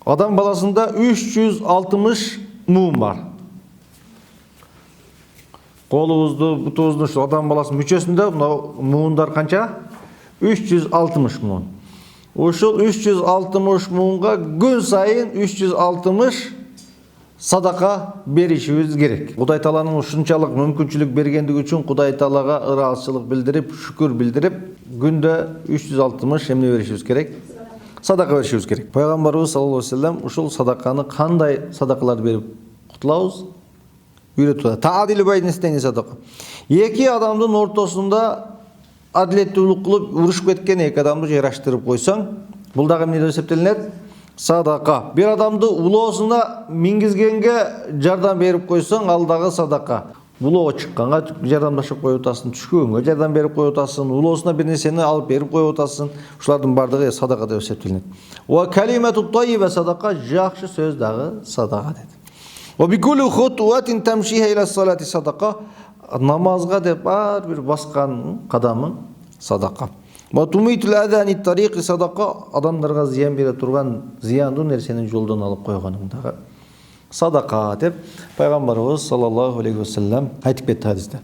Адам баласында 360 муын бар. Қолыбызды, бутубузду, адам баласынын мүчөсүндө муундар канча? 360 муун. Ушул 360 муунга күн сайын 360 садака беришибиз керек. Кудай Тааланын ушунчалык мүмкүнчүлүк бергендиги үчүн Кудай Таалага ыраазычылык билдирип, шүкүр билдирип, күндө 360 эмне беришибиз керек? Садака беришибиз керек. Пайгамбарыбыз саллаллаху алейхи вассалам ушул садаканы кандай садакаларды берип кутулабыз? Үйрөтүп атат. Таадил байдин истени садака. Эки адамдын ортосунда адилеттүүлүк кылып урушуп кеткен эки адамды жараштырып койсоң, бул дагы эмне деп эсептелинет? Садака. Bir адамды улоосуна мингизгенге жардам берип койсоң, ал дагы садака. Улоо чыкканга жардамдашып коюп атасың, түшкөнгө жардам берип коюп атасың, улоосуна бир нерсени алып берип коюп атасың. Ушулардын бардыгы садака деп эсептелинет. Ва калимату таййиба садака, жакшы сөз дагы садака деди. Ва бикулли хутуатин тамшиха иля салати садака, намазга деп ар бир баскан кадамың садака. Матумитул адани тарикы садака, адамдарга зыян бере турган зыяндуу нерсенин жолдон алып койгонуң дагы садака деп пайгамбарыбыз саллаллаху алейхи вассалам айтып кетти хадисте.